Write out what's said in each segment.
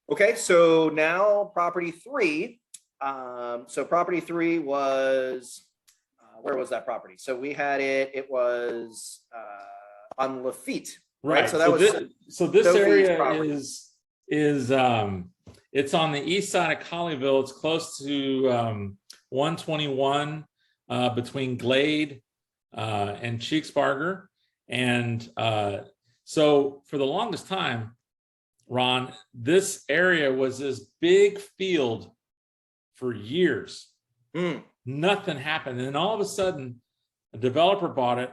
Okay, so now property three. So property three was, where was that property? So we had it was on Lafite, right? So that was this Sophie's area property. is it's on the east side of Colleyville. It's close to 121 between Glade and Cheeksbarger. And so for the longest time, Ron, this area was this big field for years. Nothing happened. And then all of a sudden, a developer bought it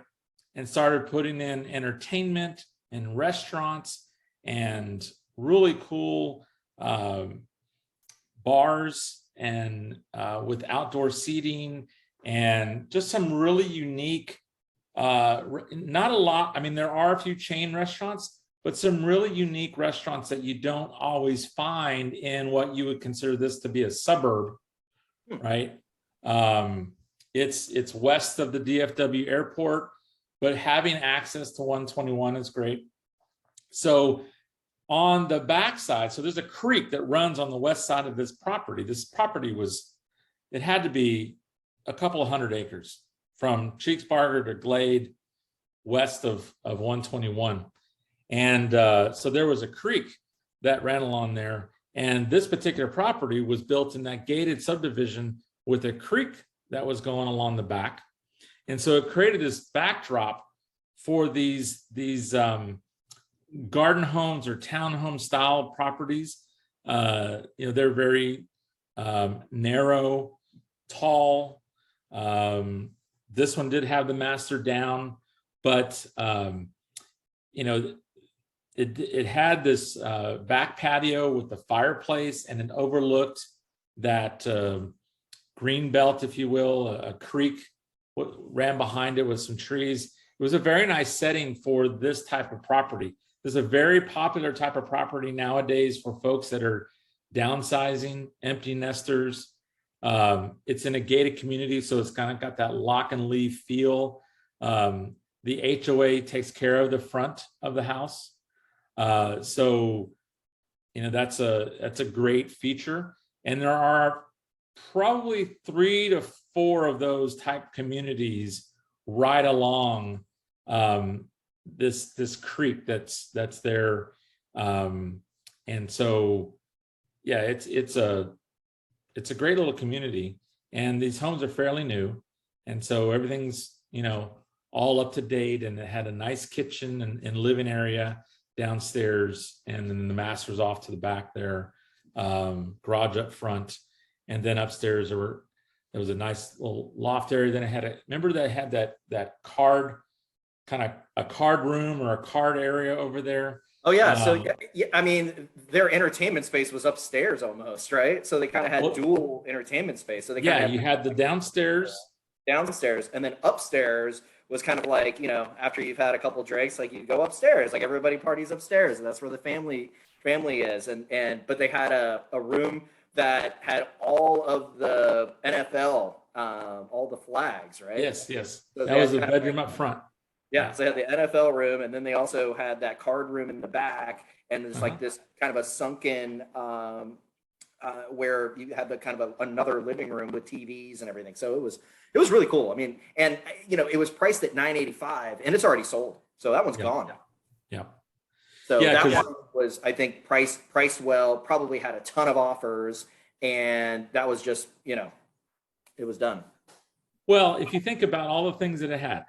and started putting in entertainment and restaurants and really cool bars and with outdoor seating and just some really unique, not a lot. I mean, there are a few chain restaurants, but some really unique restaurants that you don't always find in what you would consider this to be a suburb, right? It's west of the DFW Airport, but having access to 121 is great. So on the backside, so there's a creek that runs on the west side of this property. This property it had to be a couple of 100 acres from Cheeksbarger to Glade, west of 121. And so there was a creek that ran along there. And this particular property was built in that gated subdivision with a creek that was going along the back. And so it created this backdrop for these garden homes or townhome style properties. They're very narrow, tall. This one did have the master down, but it had this back patio with the fireplace, and it overlooked that green belt, if you will, a creek ran behind it with some trees. It was a very nice setting for this type of property. This is a very popular type of property nowadays for folks that are downsizing, empty nesters. It's in a gated community, so it's kind of got that lock and leave feel. The HOA takes care of the front of the house. So that's a great feature. And there are probably 3 to 4 of those type communities right along this creek that's there. And so yeah, it's a great little community, and these homes are fairly new, and so everything's all up to date, and it had a nice kitchen and living area downstairs, and then the master's off to the back there, garage up front, and then upstairs there was a nice little loft area. Then it had remember that had that card, kind of a card room or a card area over there. Oh yeah, so yeah, I mean, their entertainment space was upstairs almost, right? So they kind of had dual entertainment space. So they you had the downstairs, and then upstairs was kind of like, after you've had a couple drinks, like you go upstairs, like everybody parties upstairs, and that's where the family is. But they had a room that had all of the NFL, all the flags, right? Yes. So that was a bedroom up front. Yeah, so they had the NFL room, and then they also had that card room in the back, and there's like this kind of a sunken where you had the kind of another living room with TVs and everything. So it was really cool. I mean, and it was priced at $985, and it's already sold, so that one's gone. Yeah. So that one was, I think, priced well. Probably had a ton of offers, and that was just it was done. Well, if you think about all the things that it had.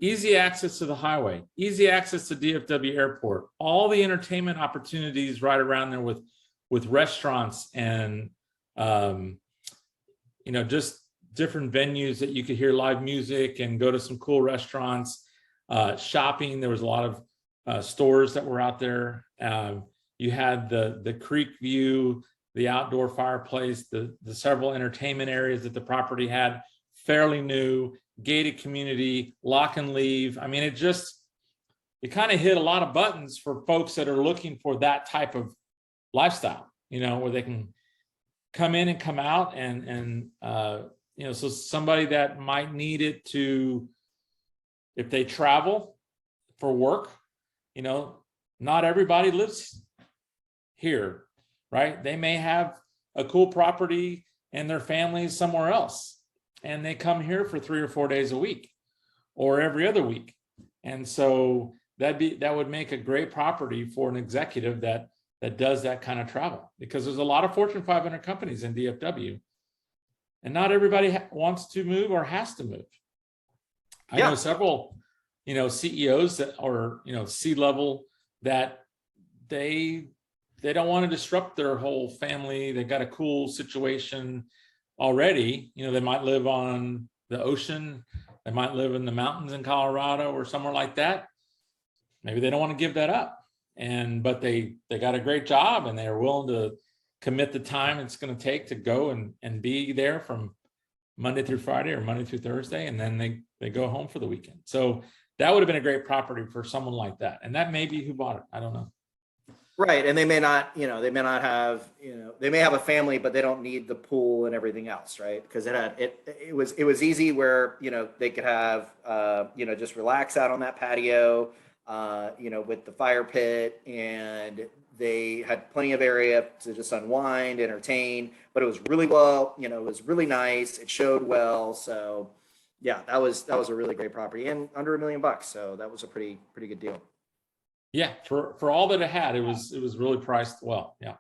Easy access to the highway, easy access to DFW Airport, all the entertainment opportunities right around there with restaurants and, just different venues that you could hear live music and go to some cool restaurants, shopping. There was a lot of stores that were out there. You had the creek view, the outdoor fireplace, the several entertainment areas that the property had, fairly new, gated community, lock and leave. I mean, it kind of hit a lot of buttons for folks that are looking for that type of lifestyle, where they can come in and come out and so somebody that might need it to, if they travel for work, not everybody lives here, right? They may have a cool property and their families somewhere else, and they come here for 3 or 4 days a week or every other week. And so that would make a great property for an executive that does that kind of travel, because there's a lot of Fortune 500 companies in DFW, and not everybody wants to move or has to move. I know several, CEOs that are, C-level, that they don't want to disrupt their whole family. They've got a cool situation already. They might live on the ocean. They might live in the mountains in Colorado or somewhere like that. Maybe they don't want to give that up. But they got a great job, and they're willing to commit the time it's going to take to go and be there from Monday through Friday or Monday through Thursday, and then they go home for the weekend. So that would have been a great property for someone like that. And that may be who bought it. I don't know. Right. And they may not have, they may have a family, but they don't need the pool and everything else. Right. Because it was easy where, they could have, just relax out on that patio, with the fire pit, and they had plenty of area to just unwind, entertain, but it was really well, it was really nice. It showed well. So yeah, that was a really great property, and under $1 million. So that was a pretty good deal. Yeah, for all that it had, it was really priced well. Yeah.